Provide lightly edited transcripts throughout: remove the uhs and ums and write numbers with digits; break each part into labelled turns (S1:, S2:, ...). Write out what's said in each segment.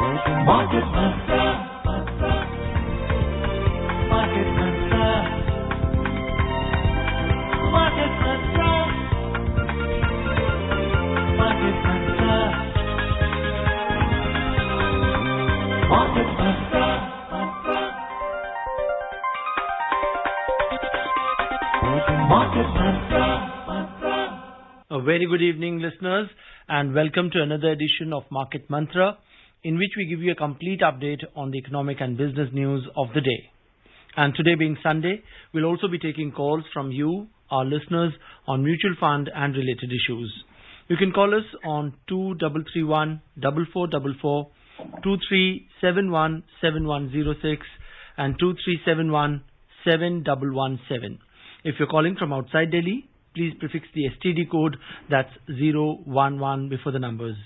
S1: Market Mantra. Market Mantra. Market Mantra. Market Mantra. Market Mantra. Market Mantra.
S2: A very good evening, listeners, and welcome to another edition of Market Mantra, in which we give you a complete update on the economic and business news of the day. And today being Sunday, we'll also be taking calls from you, our listeners, on mutual fund and related issues. You can call us on 2331 4444, 2371 7106 and 2371 7117. If you're calling from outside Delhi, please prefix the STD code, that's 011 before the numbers.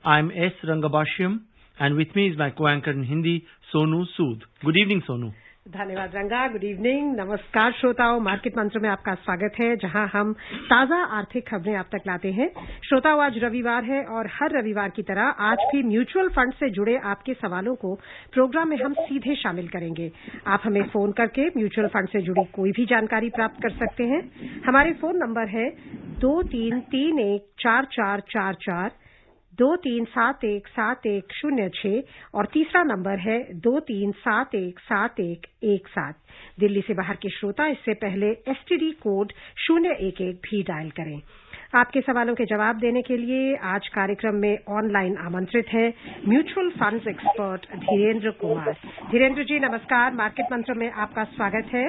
S2: I'm S. Rangabashyam, and with me is my co-anchor in Hindi, Sonu Sood. Good evening, Sonu.
S3: धन्यवाद रंगा। Good evening, नमस्कार श्रोताओं। Market मंत्र में आपका स्वागत है, जहां हम ताजा आर्थिक खबरें आप तक लाते हैं। श्रोताओं, आज रविवार है और हर रविवार की तरह आज भी म्यूचुअल फंड से जुड़े आपके सवालों को प्रोग्राम में हम सीधे शामिल करेंगे। आप हमें फोन करके म्यूचुअल फंड से जुड़ी कोई भी जानकारी प्राप्त कर सकते हैं। हमारे फोन नंबर है 23314444, 23717106 और तीसरा नंबर है 23717117। दिल्ली से बाहर के श्रोता इससे पहले एसटीडी कोड 011 भी डायल करें। आपके सवालों के जवाब देने के लिए आज कार्यक्रम में ऑनलाइन आमंत्रित हैं mutual funds expert Dhirendra Kumar. Dhirendra ji नमस्कार, मार्केट मंत्र में आपका स्वागत है।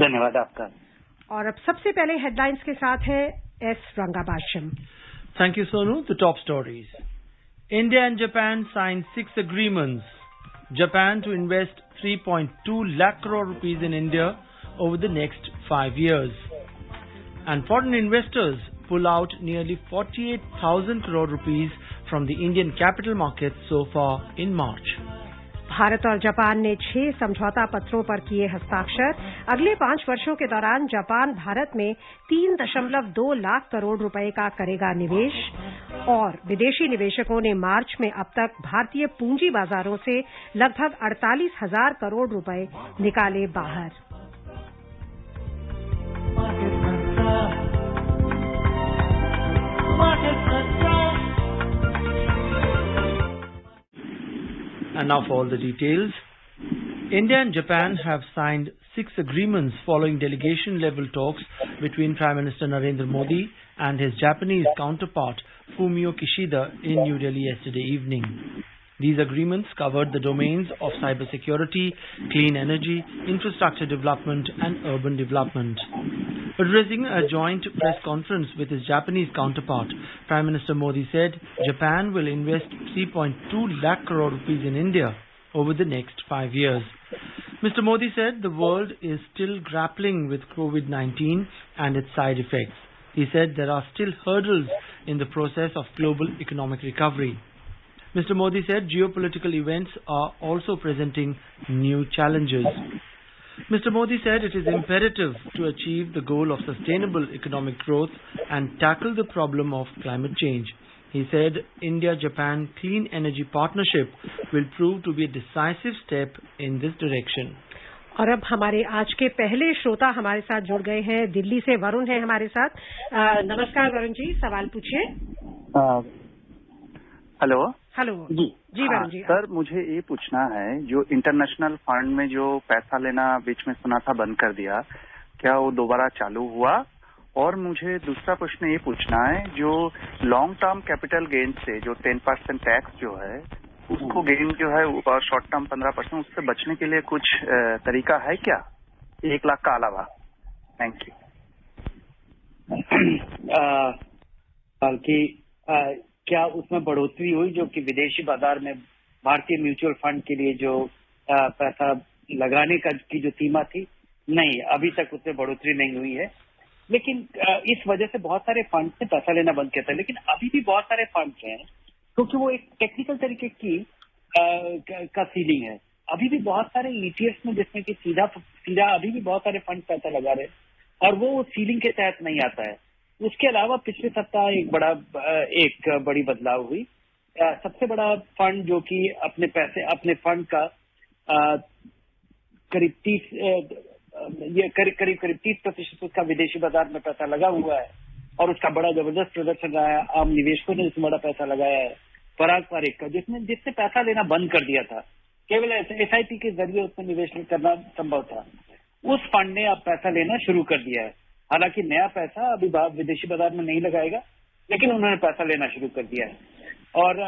S4: धन्यवाद आपका।
S3: और अब सबसे पहले हेडलाइंस के साथ है S रंगाबाश्यम।
S2: Thank you, Sonu. The top stories. India and Japan signed 6 agreements. Japan to invest 3.2 lakh crore rupees in India over the next 5 years. And foreign investors pull out nearly 48,000 crore rupees from the Indian capital markets so far in March.
S3: Bharat और Japan ने 6 समझौता पत्रों पर किए हस्ताक्षर। अगले 5 वर्षों के दौरान जापान भारत में 3.2 लाख करोड़ रुपए का करेगा निवेश। और विदेशी निवेशकों ने मार्च में अब तक भारतीय पूंजी बाजारों से लगभग 48,000 करोड़ रुपए निकाले बाहर।
S2: And now for all the details. India and Japan have signed 6 agreements following delegation-level talks between Prime Minister Narendra Modi and his Japanese counterpart Fumio Kishida in New Delhi yesterday evening. These agreements covered the domains of cybersecurity, clean energy, infrastructure development and urban development. Addressing a joint press conference with his Japanese counterpart, Prime Minister Modi said Japan will invest 3.2 lakh crore rupees in India over the next 5 years. Mr. Modi said the world is still grappling with COVID-19 and its side effects. He said there are still hurdles in the process of global economic recovery. Mr. Modi said geopolitical events are also presenting new challenges. Mr. Modi said it is imperative to achieve the goal of sustainable economic growth and tackle the problem of climate change. He said India-Japan Clean Energy Partnership will prove to be a decisive step in this direction.
S3: और अब हमारे आज के पहले श्रोता हमारे साथ जुड़ गए हैं। दिल्ली से वरुण है हमारे साथ। नमस्कार वरुण जी, सवाल पूछिए।
S4: हेलो।
S3: हेलो जी वरुण जी।
S4: सर, मुझे ये पूछना है, जो इंटरनेशनल फंड में जो पैसा लेना बीच में सुना था बंद कर दिया, क्या वो दोबारा चालू हुआ? और मुझे दूसरा प्रश्न ये पूछना है, जो लॉन्ग टर्म कैपिटल गेन से जो 10% टैक्स जो है उसको गेन जो है और शॉर्ट टर्म 15%, उससे बचने के लिए कुछ तरीका है क्या 1 लाख का अलावा? Thank you.
S5: बल्कि क्या उसमें बढ़ोतरी हुई जो कि विदेशी बाजार में भारतीय म्यूचुअल फंड के लिए जो पैसा लगाने का की जो सीमा थी? नहीं, अभी तक उसमें बढ़ोतरी नहीं हुई है। लेकिन इस वजह से बहुत सारे फंड से पैसा लेना बंद किया था। लेकिन अभी भी बहुत सारे फंड्स हैं, क्योंकि वो एक टेक्निकल तरीके की का सीलिंग है। अभी भी बहुत सारे ईटीएफ में जिसमें कि सीधा अभी भी बहुत सारे फंड पैसा लगा रहे और वो सीलिंग के तहत नहीं आता है। उसके अलावा पिछले सप्ताह एक बड़ी बदलाव हुई सबसे बड़ा फंड जो कि अपने फंड का करीब 30% उसका विदेशी बाजार में पैसा लगा हुआ है और उसका बड़ा जबरदस्त प्रदर्शन रहा है। आम निवेशकों ने इसमें बड़ा पैसा लगाया है। पराग पारेख का जिसने पैसा लेना बंद कर दिया था, केवल SIP के जरिए उसमें निवेश करना संभव था, उस फंड ने अब पैसा लेना शुरू कर दिया है। हालांकि नया पैसा अभी विदेशी बाजार में नहीं लगाएगा, लेकिन उन्होंने पैसा लेना शुरू कर दिया है। और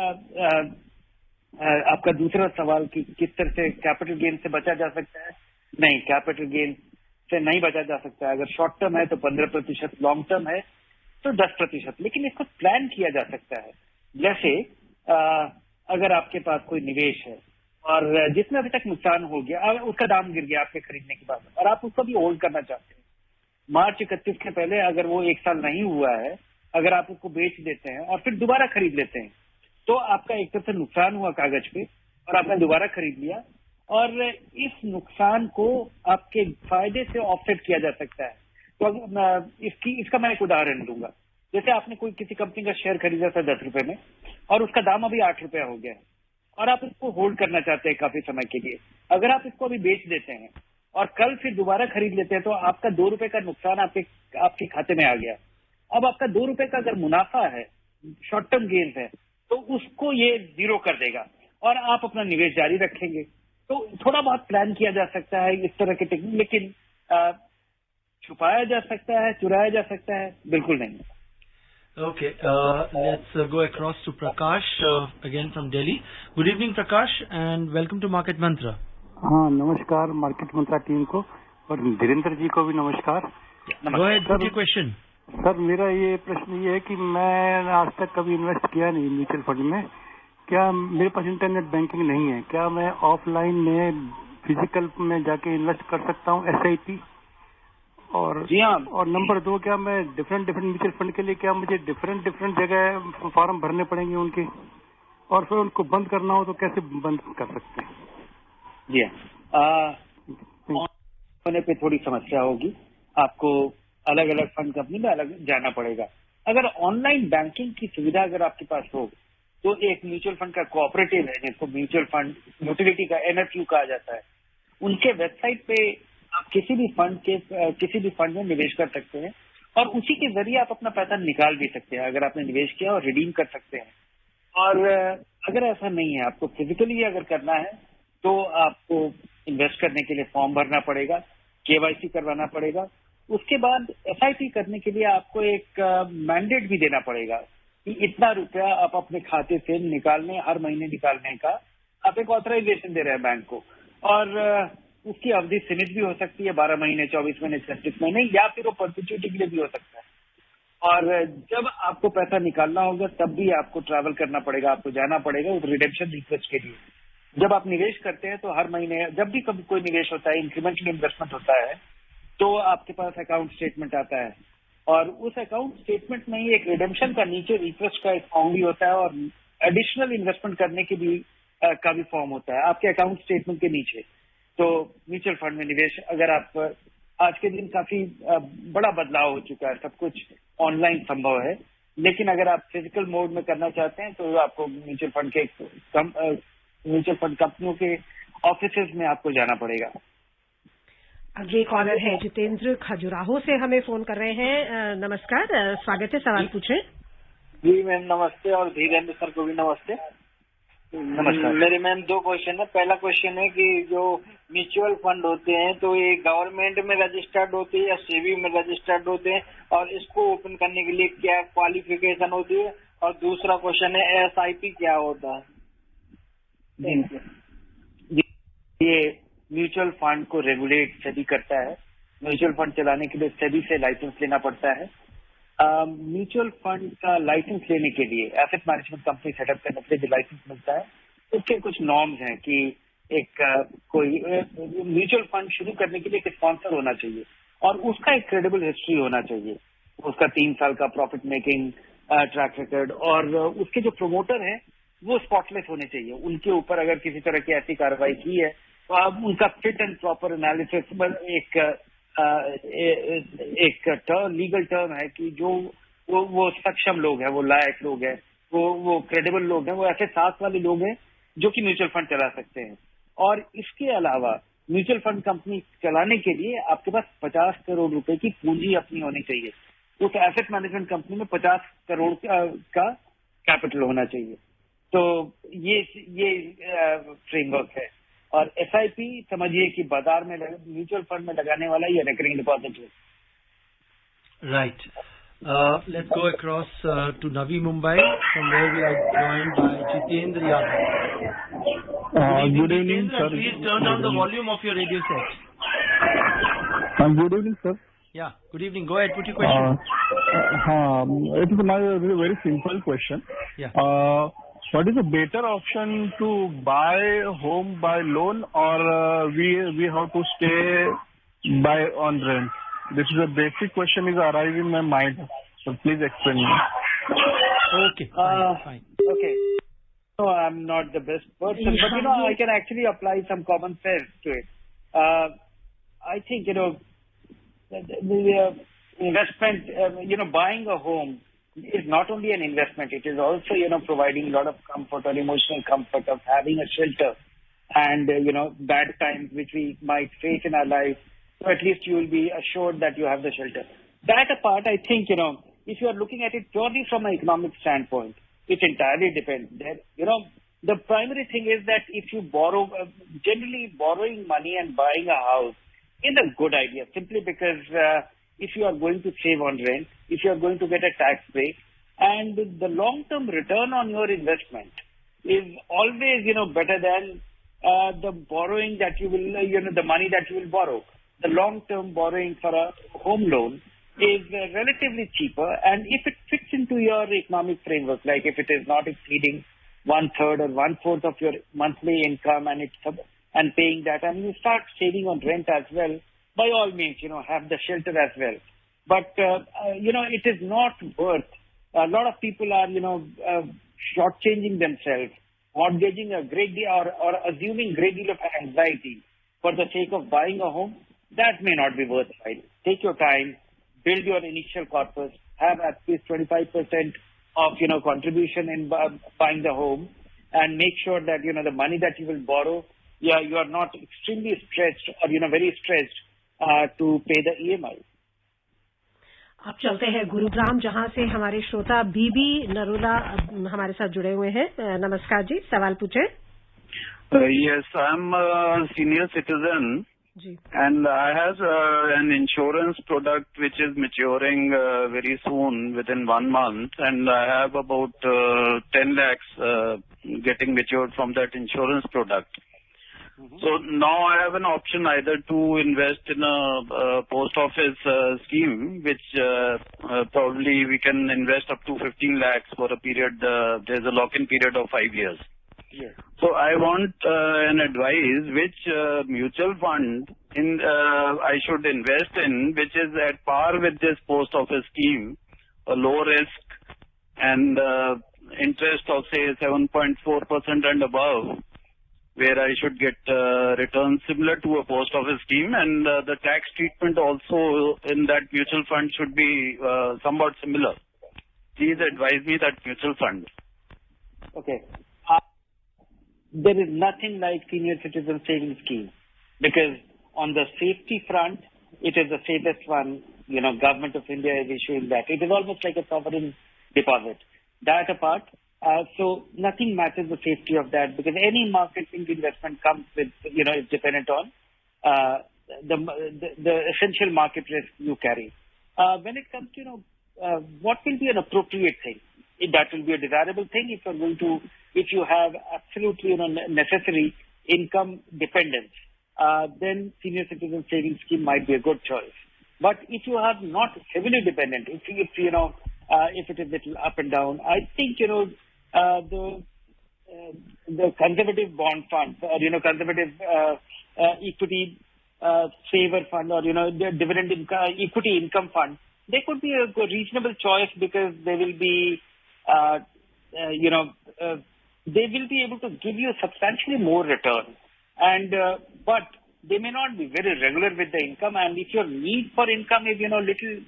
S5: आपका दूसरा सवाल कि किस तरह से कैपिटल गेन से बचा जा सकता है, नहीं, कैपिटल गेन से नहीं बचा जा सकता है। अगर शॉर्ट टर्म है तो 15%, लॉन्ग टर्म है तो 10%, लेकिन इसको प्लान किया जा सकता है। जैसे अगर आपके पास कोई निवेश है और जिसमें अभी तक नुकसान हो गया, अगर उसका दाम गिर गया आपके खरीदने के बाद और आप उसको भी होल्ड करना चाहते हैं, मार्च 31 के पहले अगर वो 1 साल नहीं हुआ है, अगर आप उसको बेच देते हैं और फिर दोबारा खरीद लेते हैं, तो आपका एक तरफ से नुकसान हुआ कागज पे और आपने दोबारा खरीद लिया, और इस नुकसान को आपके फायदे से ऑफसेट किया जा सकता है। तो इसका मैं एक उदाहरण दूंगा। जैसे आपने किसी कंपनी का शेयर खरीदा था 10 रुपए में और उसका दाम अभी 8 रुपया हो गया है और आप इसको होल्ड करना चाहते हैं काफी समय के लिए। अगर आप इसको अभी बेच देते हैं और कल फिर दोबारा खरीद लेते हैं, तो आपका 2 रुपए का नुकसान आपके खाते में आ गया। अब आपका 2 रुपए का अगर मुनाफा है, शॉर्ट टर्म गेन है, तो उसको ये 0 कर देगा और आप अपना निवेश जारी रखेंगे। तो थोड़ा बहुत प्लान किया जा सकता है इस तरह के टेक्निक, लेकिन छुपाया जा सकता है, चुराया जा सकता है, बिल्कुल नहीं।
S2: Okay, let's go across to Prakash again from Delhi. Good evening, Prakash, and welcome to Market Mantra.
S6: हाँ, नमस्कार मार्केट मंत्रा टीम को और धीरेन्द्र जी को भी नमस्कार।
S2: Go ahead with your question.
S6: Sir, मेरा ये प्रश्न ये है कि मैं आज तक कभी इन्वेस्ट किया नहीं म्यूचुअल फंड में। क्या मेरे पास इंटरनेट बैंकिंग नहीं है, क्या मैं ऑफलाइन में फिजिकल में जाके इन्वेस्ट कर सकता हूँ SIP? और
S5: जी हाँ।
S6: और नंबर 2, क्या मैं डिफरेंट म्यूचुअल फंड के लिए क्या मुझे डिफरेंट जगह फॉर्म भरने पड़ेंगे उनके, और फिर उनको बंद करना हो तो कैसे बंद कर सकते हैं?
S5: जी हाँ, होने पे थोड़ी समस्या होगी, आपको अलग अलग फंड कंपनी में अलग जाना पड़ेगा। अगर ऑनलाइन बैंकिंग की सुविधा अगर आपके पास हो, तो एक म्यूचुअल फंड का कोऑपरेटिव है जिसको म्यूचुअल फंड यूटिलिटी का NFU कहा जाता है, उनके वेबसाइट पे आप किसी भी फंड में निवेश कर सकते हैं और उसी के जरिए आप अपना पैसा निकाल भी सकते हैं अगर आपने निवेश किया, और रिडीम कर सकते हैं। और अगर ऐसा नहीं है, आपको फिजिकली अगर करना है, तो आपको इन्वेस्ट करने के लिए फॉर्म भरना पड़ेगा, KYC करवाना पड़ेगा। उसके बाद SIP करने के लिए आपको एक मैंडेट भी देना पड़ेगा कि इतना रुपया आप अपने खाते से हर महीने निकालने का आप एक ऑथराइजेशन दे रहे हैं बैंक को, और उसकी अवधि सीमित भी हो सकती है, 12 महीने, 24 महीने, 36 महीने, या फिर वो परपेचुइटी के लिए भी हो सकता है। और जब आपको पैसा निकालना होगा तब भी आपको ट्रैवल करना पड़ेगा, आपको जाना पड़ेगा उस रिडेम्पशन रिक्वेस्ट के लिए। जब आप निवेश करते हैं तो हर महीने जब भी कभी कोई निवेश होता है, इंक्रीमेंटल इन्वेस्टमेंट होता है, तो आपके पास अकाउंट स्टेटमेंट आता है, और उस अकाउंट स्टेटमेंट में ही एक रिडेम्पशन का नीचे रिक्वेस्ट का एक फॉर्म भी होता है और एडिशनल इन्वेस्टमेंट करने के भी का भी फॉर्म होता है आपके अकाउंट स्टेटमेंट के नीचे। तो म्यूचुअल फंड में निवेश, अगर आप आज के दिन काफी बड़ा बदलाव हो चुका है, सब कुछ ऑनलाइन संभव है, लेकिन अगर आप फिजिकल मोड में करना चाहते हैं तो आपको म्यूचुअल फंड कंपनियों के ऑफिसेज में आपको जाना पड़ेगा।
S3: अगले कॉलर है जितेंद्र खजुराहो से हमें फोन कर रहे हैं। नमस्कार, स्वागत है, सवाल पूछें।
S7: जी मैम नमस्ते, और धीरेन्द्र सर को भी नमस्ते।
S5: नमस्कार।
S7: मेरे मैम 2 क्वेश्चन है। पहला क्वेश्चन है कि जो म्यूचुअल फंड होते हैं तो ये गवर्नमेंट में रजिस्टर्ड होते हैं या SEBI में रजिस्टर्ड होते हैं, और इसको ओपन करने के लिए क्या क्वालिफिकेशन होती है? और दूसरा क्वेश्चन है SIP क्या होता है?
S5: ये म्यूचुअल फंड को रेगुलेट SEBI करता है। म्यूचुअल फंड चलाने के लिए SEBI से लाइसेंस लेना पड़ता है। म्यूचुअल फंड का लाइसेंस लेने के लिए, एसेट मैनेजमेंट कंपनी सेटअप करने के लिए जो लाइसेंस मिलता है, उसके कुछ नॉर्म्स हैं कि एक कोई म्यूचुअल फंड शुरू करने के लिए एक स्पॉन्सर होना चाहिए और उसका एक क्रेडिबल हिस्ट्री होना चाहिए, उसका 3 साल का प्रॉफिट मेकिंग ट्रैक रिकॉर्ड, और उसके जो प्रमोटर हैं वो स्पॉटलेस होने चाहिए। उनके ऊपर अगर किसी तरह की ऐसी कार्रवाई की है तो अब उनका फिट एंड प्रॉपर एनालिसिस, एक लीगल टर्म है कि जो वो सक्षम लोग हैं, वो लायक लोग हैं, वो क्रेडिबल लोग हैं, वो ऐसे साथ वाले लोग हैं जो कि म्यूचुअल फंड चला सकते हैं। और इसके अलावा म्यूचुअल फंड कंपनी चलाने के लिए आपके पास 50 करोड़ रुपए की पूंजी अपनी होनी चाहिए। उस एसेट मैनेजमेंट कंपनी में 50 करोड़ का कैपिटल होना चाहिए। तो ये फ्रेमवर्क है। और SIP समझिए कि बाजार में म्यूचुअल फंड में लगाने वाला ये रिकरिंग डिपॉजिट है।
S2: Right. Let's go across to Navi Mumbai, from where we are joined by Jitendra Yadav.
S8: Good evening,
S2: Jitendra,
S8: sir.
S2: please turn down the volume of your radio set.
S8: Good evening, sir.
S2: Yeah, good evening. Go ahead, put your question.
S8: It is my very simple question.
S2: Yeah.
S8: What is a better option to buy home by loan, or we have to stay buy on rent? This is a basic question is arising in my mind. So please explain me.
S2: Okay, fine.
S5: Okay. No, I'm not the best person, but I can actually apply some common sense to it. I think the investment, buying a home is not only an investment; it is also providing a lot of comfort or emotional comfort of having a shelter, and bad times which we might face in our life. So at least you will be assured that you have the shelter. That apart, I think, if you are looking at it purely from an economic standpoint, it entirely depends. The primary thing is that if you borrow, generally borrowing money and buying a house is a good idea, simply because if you are going to save on rent, if you are going to get a tax break, and the long-term return on your investment is always, better than the borrowing that you will, the money that you will borrow. The long-term borrowing for a home loan is relatively cheaper, and if it fits into your economic framework, like if it is not exceeding 1/3 or 1/4 of your monthly income, and paying that, and you start saving on rent as well, by all means, have the shelter as well. But it is not worth. A lot of people are shortchanging themselves, mortgaging a great deal or assuming great deal of anxiety for the sake of buying a home. That may not be worthwhile. Take your time, build your initial corpus, have at least 25% of contribution in buying the home, and make sure that the money that you will borrow, you are not extremely stretched or very stretched to pay the EMI.
S3: अब चलते हैं गुरुग्राम, जहां से हमारे श्रोता बीबी नरोला हमारे साथ जुड़े हुए हैं। नमस्कार जी, सवाल पूछे।
S9: Yes, I'm a senior citizen. And I have an insurance product which is maturing very soon, within 1 month, and I have about 10 lakhs getting matured from that insurance product. So now I have an option either to invest in a post office scheme, which probably we can invest up to 15 lakhs for a period. There's a lock-in period of 5 years.
S5: Yes.
S9: So I want an advice which mutual fund I should invest in, which is at par with this post office scheme, a low risk and interest of say 7.4% and above, where I should get returns similar to a post office scheme, and the tax treatment also in that mutual fund should be somewhat similar. Please advise me that mutual fund.
S5: Okay. There is nothing like senior citizen savings scheme, because on the safety front, it is the safest one. Government of India is issuing that. It is almost like a sovereign deposit. That apart, so nothing matches the safety of that, because any market-linked investment comes with, is dependent on the essential market risk you carry. When it comes to, what will be an appropriate thing? That will be a desirable thing if you have absolutely necessary income dependence. Then senior citizen savings scheme might be a good choice. But if you are not heavily dependent, if it is little up and down, I think the conservative bond fund or conservative equity saver fund or the dividend equity income fund, they could be a reasonable choice, because they will be they will be able to give you substantially more return, and but they may not be very regular with the income, and if your need for income is little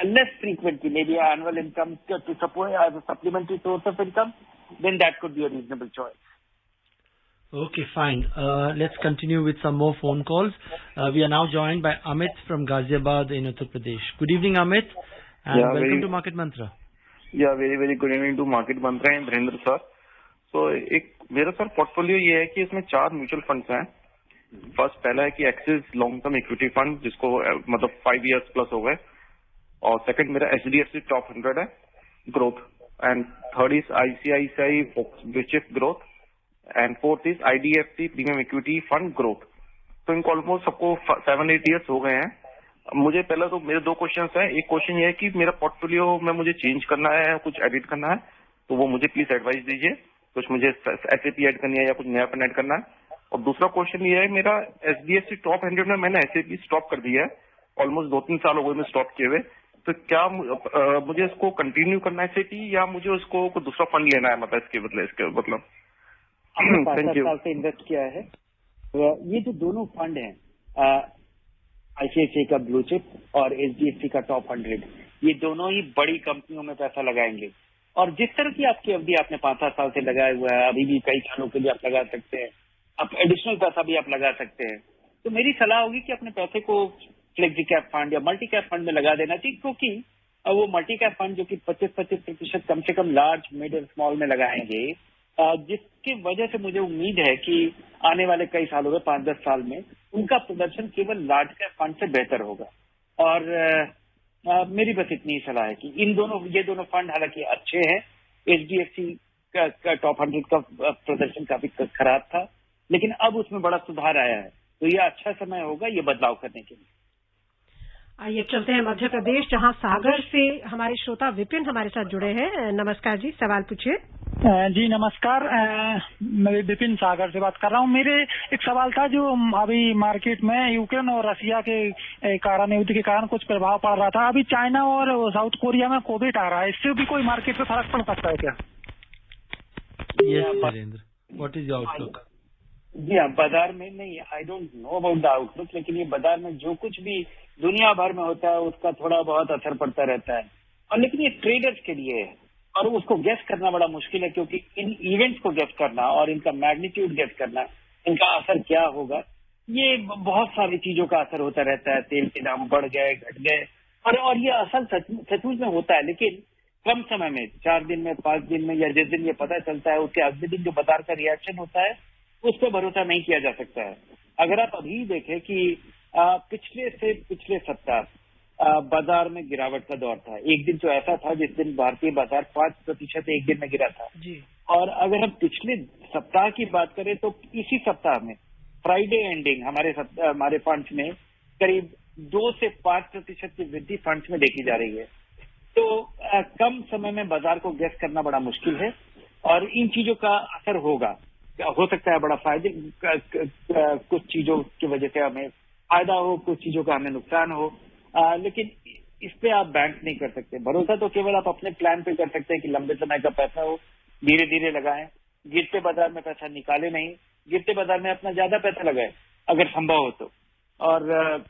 S5: less frequently, maybe annual income to support as a supplementary source of income, then that could be a reasonable choice.
S2: Okay, fine. Let's continue with some more phone calls. We are now joined by Amit from Ghaziabad in Uttar Pradesh. Good evening, Amit, and welcome to Market Mantra.
S10: Yeah, very good evening to Market Mantra and Dhirendra sir. So एक मेरा sir portfolio ये है कि इसमें 4 mutual funds हैं. First पहला है कि axis long term equity fund जिसको मतलब 5 years प्लस हो गए, और सेकंड मेरा HDFC टॉप 100 है growth, and third is ICICI which is growth, and fourth is IDFC premium equity fund growth. तो इनको ऑलमोस्ट सबको 7-8 years हो गए हैं. मुझे पहला तो मेरे 2 क्वेश्चंस हैं. एक क्वेश्चन ये है कि मेरा पोर्टफोलियो में मुझे चेंज करना है, कुछ एडिट करना है, तो वो मुझे प्लीज एडवाइस दीजिए. कुछ मुझे SAP ऐड करनी है या कुछ नया फंड ऐड करना है. और दूसरा क्वेश्चन ये है, मेरा HDFC टॉप 100 में मैंने SAP स्टॉप कर दिया है. ऑलमोस्ट 2-3 साल हो गए मैं स्टॉप किए हुए. तो क्या मुझे इसको कंटिन्यू करना है SAP या मुझे उसको कोई दूसरा फंड लेना है, मतलब इसके मतलब
S5: थैंक यू. साल से इन्वेस्ट किया है. ये जो दोनों फंड हैं, ICICI का ब्लू चिप और HDFC का टॉप 100, ये दोनों ही बड़ी कंपनियों में पैसा लगाएंगे. और जिस तरह की आपकी अवधि आपने 5-7 साल से लगाया हुआ है, अभी भी कई सालों के लिए आप लगा सकते हैं. आप एडिशनल पैसा भी आप लगा सकते हैं. तो मेरी सलाह होगी कि अपने पैसे को फ्लेक्सी कैप फंड या मल्टी कैप फंड में लगा देना चाहिए, क्योंकि वो मल्टी कैप फंड जो कि 25% कम से कम लार्ज, मिड और स्मॉल में लगाएंगे, जिसकी वजह से मुझे उम्मीद है कि आने वाले कई सालों में 5-10 साल में उनका प्रदर्शन केवल लार्ज कैप फंड से बेहतर होगा. और मेरी बस इतनी सलाह है कि ये दोनों फंड हालांकि अच्छे हैं. HDFC का टॉप 100 का प्रदर्शन काफी खराब था, लेकिन अब उसमें बड़ा सुधार आया है. तो ये अच्छा समय होगा ये बदलाव करने के लिए.
S3: आइए चलते हैं मध्य प्रदेश, जहां सागर से हमारे श्रोता विपिन हमारे साथ जुड़े हैं. नमस्कार जी, सवाल पूछिए.
S11: जी नमस्कार, मैं विपिन सागर से बात कर रहा हूँ. मेरे एक सवाल था, जो अभी मार्केट में यूक्रेन और रशिया के कारण, युद्ध के कारण कुछ प्रभाव पड़ रहा था. अभी चाइना और साउथ कोरिया में कोविड आ रहा है, इससे भी कोई मार्केट पे फर्क पड़ सकता है क्या?
S2: Yes Dhirendra, what is your outlook?
S5: जी हाँ, बाजार में नहीं, I don't know about the outlook, लेकिन ये बाजार में जो कुछ भी दुनिया भर में होता है उसका थोड़ा बहुत असर पड़ता रहता है. और लेकिन ये ट्रेडर्स के लिए है और उसको गेस करना बड़ा मुश्किल है, क्योंकि इन इवेंट्स को गेस करना और इनका मैग्नीट्यूड गेस करना, इनका असर क्या होगा, ये बहुत सारी चीजों का असर होता रहता है. तेल के दाम बढ़ गए, घट गए, और ये असल सचमुच में होता है, लेकिन कम समय में, 4 दिन में, 5 दिन में, या जिस दिन ये पता चलता है उसके अगले दिन जो बाजार का रिएक्शन होता है उस पर भरोसा नहीं किया जा सकता है. अगर आप अभी देखें कि पिछले सप्ताह बाजार में गिरावट का दौर था. एक दिन तो ऐसा था जिस दिन भारतीय बाजार 5% एक दिन में गिरा था
S3: जी.
S5: और अगर हम पिछले सप्ताह की बात करें तो इसी सप्ताह में फ्राइडे एंडिंग हमारे फंड्स में करीब 2 से 5% की वृद्धि फंड्स में देखी जा रही है. तो कम समय में बाजार को गेस करना बड़ा मुश्किल है और इन चीजों का असर होगा. हो सकता है बड़ा फायदे, कुछ चीजों की वजह से हमें फायदा हो, कुछ चीजों का हमें नुकसान हो, लेकिन इस पे आप बैंक नहीं कर सकते. भरोसा तो केवल आप अपने प्लान पे कर सकते हैं कि लंबे समय का पैसा हो, धीरे धीरे लगाएं, गिरते बाजार में पैसा निकाले नहीं, गिरते बाजार में अपना ज्यादा पैसा लगाएं अगर संभव हो तो. और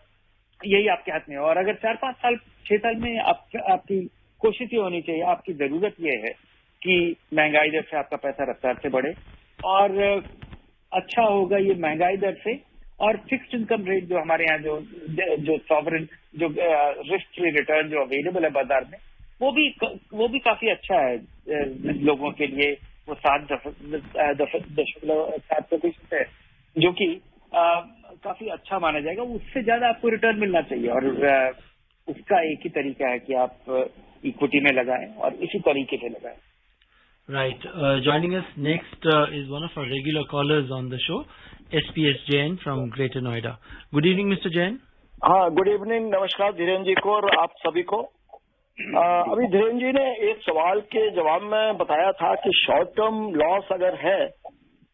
S5: यही आपके हाथ में है. और अगर 4-5 साल 6 साल में आपकी कोशिश ये होनी चाहिए, आपकी जरूरत ये है कि महंगाई दर से आपका पैसा रफ्तार से बढ़े, और अच्छा होगा ये महंगाई दर से. और फिक्स्ड इनकम रेट जो हमारे यहाँ जो सॉवरेन जो रिस्क फ्री रिटर्न जो अवेलेबल है बाजार में, वो भी काफी अच्छा है लोगों के लिए. वो 7.7% है, जो कि काफी अच्छा माना जाएगा. उससे ज्यादा आपको रिटर्न मिलना चाहिए और उसका एक ही तरीका है कि आप इक्विटी में लगाएं और इसी तरीके से लगाएं.
S2: Right. Joining us next is one of our regular callers on the show, SPS Jain from Greater Noida. Good evening, Mr. Jain.
S12: हाँ, गुड इवनिंग. नमस्कार धीरेन्द्र जी को और आप सभी को. अभी धीरेन्द्र जी ने एक सवाल के जवाब में बताया था कि शॉर्ट टर्म लॉस अगर है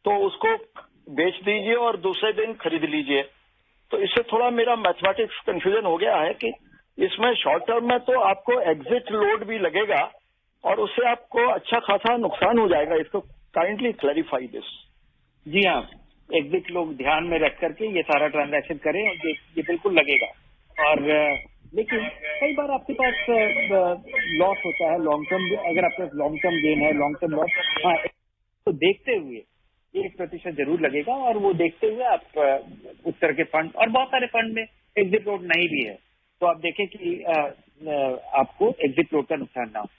S12: तो उसको बेच दीजिए और दूसरे दिन खरीद लीजिए. तो इससे थोड़ा मेरा मैथमेटिक्स कंफ्यूजन हो गया है कि इसमें शॉर्ट टर्म में तो आपको एग्जिट लोड भी लगेगा और उससे आपको अच्छा खासा नुकसान हो जाएगा. इसको काइंडली क्लैरिफाई दिस.
S5: जी हाँ, एग्जिट लोग ध्यान में रख करके ये सारा ट्रांजैक्शन करें, ये बिल्कुल लगेगा. और लेकिन कई बार आपके पास लॉस होता है लॉन्ग टर्म, अगर आपके पास लॉन्ग टर्म गेन है, लॉन्ग टर्म लॉस, हाँ, तो देखते हुए 1% जरूर लगेगा, और वो देखते हुए आप उस तरह के फंड, और बहुत सारे फंड में एग्जिट लोड नहीं भी है, तो आप देखें कि आपको एग्जिट लोड का नुकसान ना हो।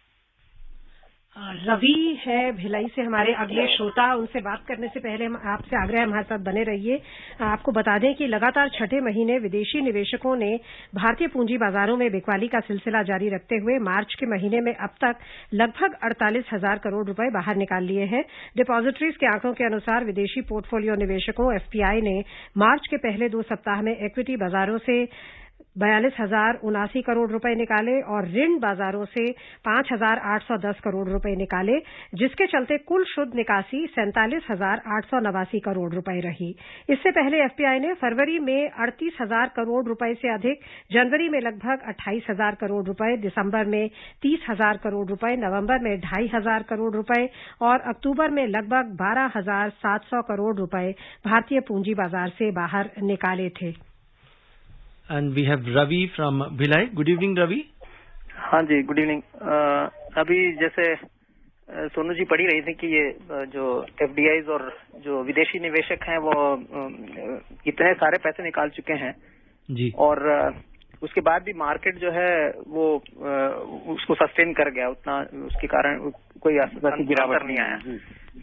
S3: रवि है भिलाई से हमारे अगले श्रोता, उनसे बात करने से पहले आपसे आग्रह है हमारे साथ बने रहिए। आपको बता दें कि लगातार छठे महीने विदेशी निवेशकों ने भारतीय पूंजी बाजारों में बिकवाली का सिलसिला जारी रखते हुए मार्च के महीने में अब तक लगभग 48,000 करोड़ रुपए बाहर निकाल लिए हैं। डिपॉजिटरीज के आंकड़ों के अनुसार विदेशी पोर्टफोलियो निवेशकों एफपीआई ने मार्च के पहले 2 सप्ताह में इक्विटी बाजारों से 42,079 करोड़ रुपए निकाले और ऋण बाजारों से 5,810 करोड़ रुपए निकाले, जिसके चलते कुल शुद्ध निकासी 47,889 करोड़ रुपए रही। इससे पहले एफपीआई ने फरवरी में 38,000 करोड़ रुपए से अधिक, जनवरी में लगभग 28,000 करोड़ रुपए, दिसंबर में 30,000 करोड़ रुपए, नवंबर में 2,500 करोड़ रुपए और अक्टूबर में लगभग 12,700 करोड़ रुपए भारतीय पूंजी बाजार से बाहर निकाले थे।
S2: And we have Ravi from Bhilai. Good evening, Ravi.
S13: हाँ जी, गुड इवनिंग। अभी जैसे सोनू जी पढ़ी रही थी कि ये जो एफडीआईज और जो विदेशी निवेशक हैं वो इतने सारे पैसे निकाल चुके हैं
S2: जी, और
S13: उसके बाद भी मार्केट जो है वो उसको सस्टेन कर गया, उतना उसके कारण कोई गिरावट नहीं आया।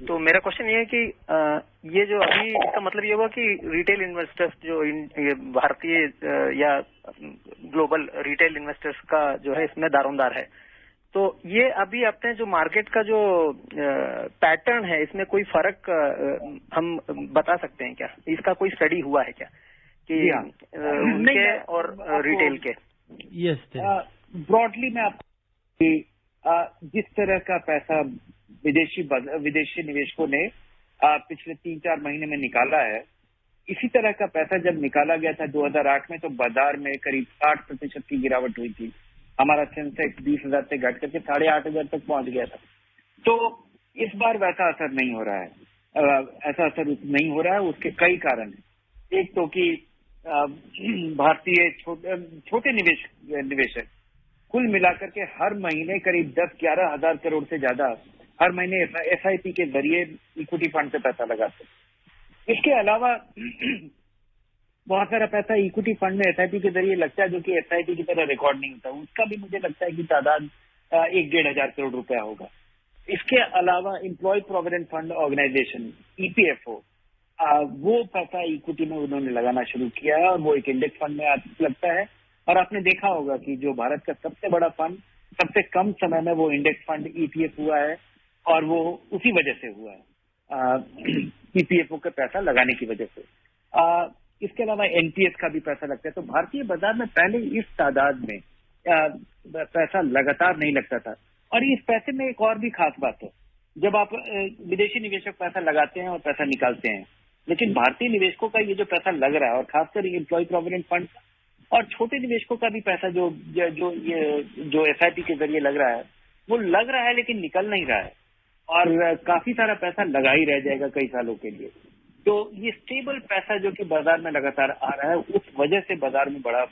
S13: तो मेरा क्वेश्चन ये है कि ये जो अभी इसका मतलब ये हुआ कि रिटेल इन्वेस्टर्स जो भारतीय या ग्लोबल रिटेल इन्वेस्टर्स का जो है इसमें दारोमदार है, तो ये अभी अपने जो मार्केट का जो पैटर्न है इसमें कोई फर्क हम बता सकते हैं क्या? इसका कोई स्टडी हुआ है क्या कि उनके और रिटेल के?
S5: यस, ब्रॉडली मैं आपको जिस तरह का पैसा विदेशी निवेशकों ने पिछले 3-4 महीने में निकाला है, इसी तरह का पैसा जब निकाला गया था 2008 में, तो बाजार में करीब 60% की गिरावट हुई थी। हमारा सेंसेक्स 20,000 से घट करके 8,500 तक पहुंच गया था। तो इस बार वैसा असर नहीं हो रहा है, ऐसा असर नहीं हो रहा है। उसके कई कारण हैं। एक तो कि भारतीय छोटे निवेशक कुल मिलाकर के हर महीने करीब 10-11 हजार करोड़ से ज्यादा हर महीने एसआईपी के जरिए इक्विटी फंड से पैसा लगाते हैं। इसके अलावा बहुत सारा पैसा इक्विटी फंड में एसआईपी के जरिए लगता है, जो कि एसआईपी की तरह रिकॉर्ड नहीं होता। उसका भी मुझे लगता है कि तादाद 1-1.5 हजार करोड़ रुपया होगा। इसके अलावा employ provident fund organisation EPFO, वो पैसा इक्विटी में उन्होंने लगाना शुरू किया है और वो एक इंडेक्स फंड में लगता है। और आपने देखा होगा कि जो भारत का सबसे बड़ा फंड सबसे कम समय में वो इंडेक्स फंड ईपीएफ हुआ है, और वो उसी वजह से हुआ है, ईपीएफओ का पैसा लगाने की वजह से। इसके अलावा एनपीएस का भी पैसा लगता है। तो भारतीय बाजार में पहले इस तादाद में पैसा लगातार नहीं लगता था। और इस पैसे में एक और भी खास बात है, जब आप विदेशी निवेशक पैसा लगाते हैं और पैसा निकालते हैं, लेकिन भारतीय निवेशकों का ये जो पैसा लग रहा है, और खासकर एम्प्लॉय प्रोविडेंट फंड और छोटे निवेशकों का भी पैसा जो एसआईपी के जरिए लग रहा है, वो लग रहा है लेकिन निकल नहीं रहा है, और काफी सारा पैसा लगा ही रह जाएगा कई सालों के लिए। तो ये स्टेबल पैसा जो कि बाजार में लगातार आ रहा है, उस वजह से बाजार में बड़ा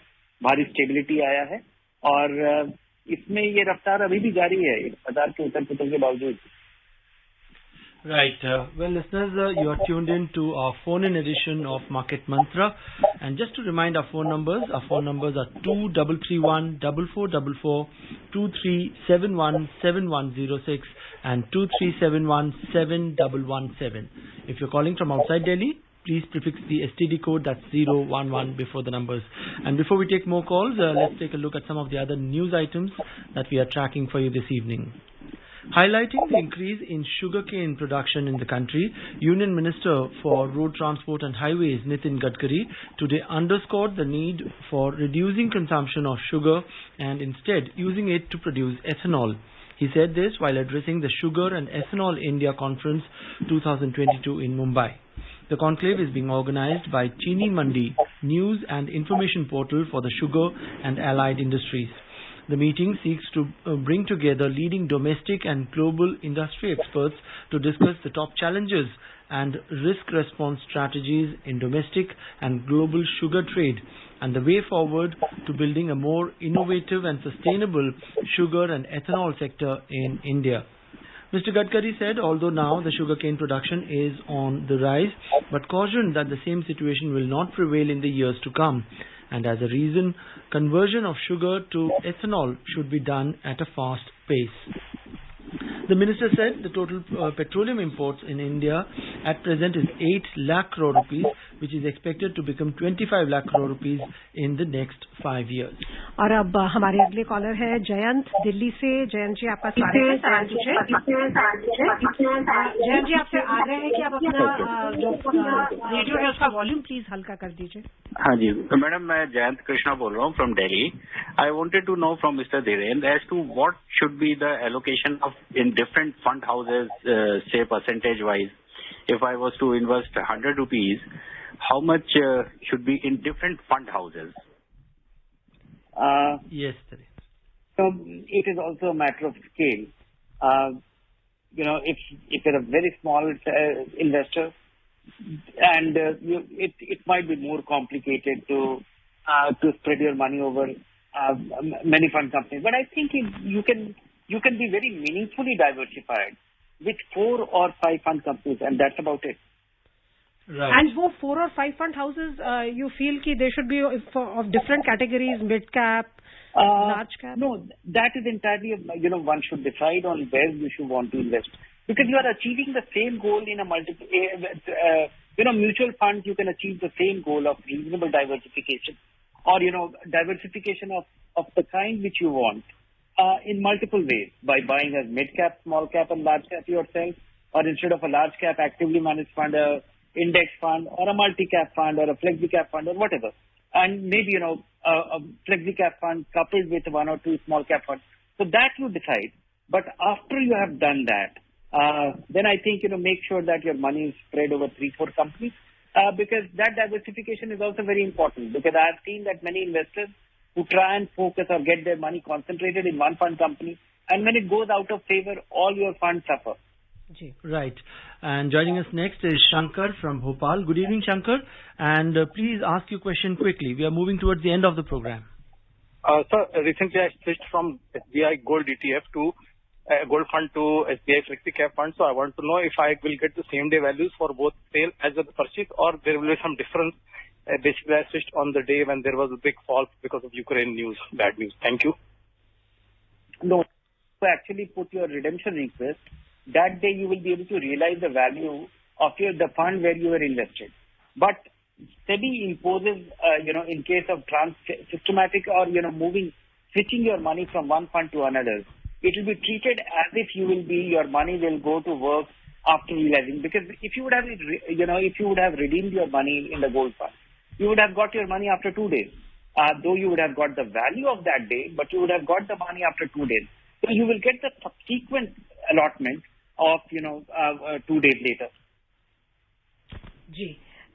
S5: भारी स्टेबिलिटी आया है, और इसमें ये रफ्तार अभी भी जारी है बाजार के उतर पुतर के बावजूद।
S2: Right. Well, listeners, you are tuned in to our phone-in edition of Market Mantra. And just to remind our phone numbers are 2331-4444, 2371-7106 and 2371-7117. If you're calling from outside Delhi, please prefix the STD code, that's 011 before the numbers. And before we take more calls, let's take a look at some of the other news items that we are tracking for you this evening. Highlighting the increase in sugarcane production in the country, Union Minister for Road Transport and Highways Nitin Gadkari today underscored the need for reducing consumption of sugar and instead using it to produce ethanol. He said this while addressing the Sugar and Ethanol India Conference 2022 in Mumbai. The conclave is being organized by Chini Mandi, news and information portal for the sugar and allied industries. The meeting seeks to bring together leading domestic and global industry experts to discuss the top challenges and risk response strategies in domestic and global sugar trade and the way forward to building a more innovative and sustainable sugar and ethanol sector in India. Mr. Gadkari said although now the sugarcane production is on the rise, but cautioned that the same situation will not prevail in the years to come, and as a reason, conversion of sugar to ethanol should be done at a fast pace. The minister said the total petroleum imports in India at present is 8 lakh crore rupees, which is expected to become 25 lakh crore rupees in the next 5 years.
S3: और अब हमारे अगले collar है जयंत दिल्ली से। जयंत जी आपका स्वागत है। जयंत जी आपसे आग्रह है कि आप अपना जो रेडियो है उसका वॉल्यूम प्लीज हल्का कर दीजिए।
S14: हाँ जी मैडम, मैं जयंत कृष्णा बोल रहा हूँ from Delhi. I wanted to know from mister Dhirendra as to what should be the allocation of in different fund houses, say percentage wise. If I was to invest 100 rupees, how much should be in different fund houses?
S2: Yes,
S5: so it is also a matter of scale. If you're a very small investor, and it might be more complicated to spread your money over many fund companies. But I think you can be very meaningfully diversified with 4 or 5 fund companies, and that's about it.
S3: Right. And वो 4 or 5 fund houses, you feel कि they should be of different categories, mid cap, large cap?
S5: No, that is entirely, one should decide on where you should want to invest. Because you are achieving the same goal in a multiple, mutual funds, you can achieve the same goal of reasonable diversification, or, diversification of the kind which you want. In multiple ways, by buying a mid-cap, small-cap and large-cap yourself, or instead of a large-cap actively managed fund, a index fund, or a multi-cap fund, or a flexi-cap fund, or whatever. And maybe, a flexi-cap fund coupled with 1 or 2 small-cap funds. So that you decide. But after you have done that, then I think, make sure that your money is spread over 3-4 companies, because that diversification is also very important. Because I have seen that many investors who try and focus or get their money concentrated in one fund company, and when it goes out of favor, all your funds suffer.
S2: Right. And joining us next is Shankar from Bhopal. Good evening, Shankar. And please ask your question quickly. We are moving towards the end of the program.
S15: Sir, recently I switched from SBI Gold ETF to Gold Fund to SBI Flexi Cap Fund. So I want to know if I will get the same day values for both sale as well as purchase, or there will be some difference. Basically, I switched on the day when there was a big fall because of Ukraine news, bad news. Thank you.
S5: No, to actually put your redemption request, that day you will be able to realize the value of the fund where you were invested. But SEBI imposes, in case of systematic or, switching your money from one fund to another, it will be treated as if your money will go to work after realizing. Because if you would have redeemed your money in the gold fund, you would have got your money after 2 days. Though you would have got the value of that day, but you would have got the money after 2 days. So you will get the subsequent allotment of, 2 days later.
S3: जी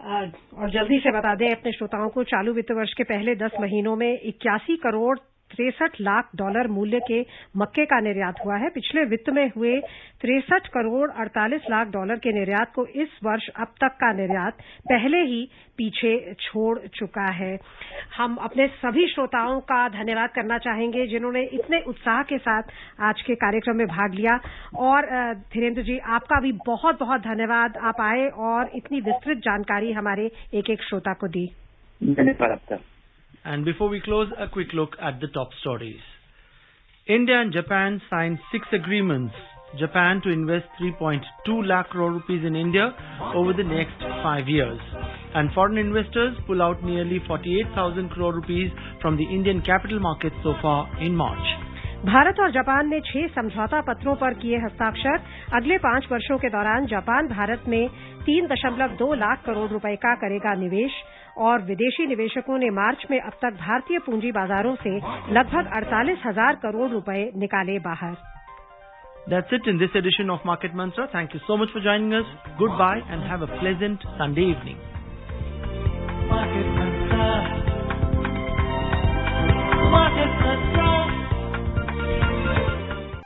S3: और जल्दी से बता दें अपने श्रोताओं को, चालू वित्त वर्ष के पहले 10 महीनों में 81 करोड़ 63 लाख डॉलर मूल्य के मक्के का निर्यात हुआ है। पिछले वित्त में हुए 63 करोड़ 48 लाख डॉलर के निर्यात को इस वर्ष अब तक का निर्यात पहले ही पीछे छोड़ चुका है। हम अपने सभी श्रोताओं का धन्यवाद करना चाहेंगे जिन्होंने इतने उत्साह के साथ आज के कार्यक्रम में भाग लिया। और धीरेन्द्र जी, आपका भी बहुत बहुत धन्यवाद, आप आए और इतनी विस्तृत जानकारी हमारे एक एक श्रोता को दी।
S5: धन्यवाद आपका।
S2: And before we close, a quick look at the top stories. India and Japan signed 6 agreements. Japan to invest 3.2 lakh crore rupees in India over the next 5 years. And foreign investors pull out nearly 48,000 crore rupees from the Indian capital markets so far in March.
S3: Bharat और Japan ने 6 समझौता पत्रों पर किए हस्ताक्षर। अगले 5 वर्षों के दौरान जापान भारत में 3.2 लाख करोड़ रुपए का करेगा निवेश। और विदेशी निवेशकों ने मार्च में अब तक भारतीय पूंजी बाजारों से लगभग 48,000 करोड़ रुपए निकाले बाहर।
S2: That's it in this edition of Market Mantra. Thank you so much for joining us. Goodbye and have a pleasant Sunday evening.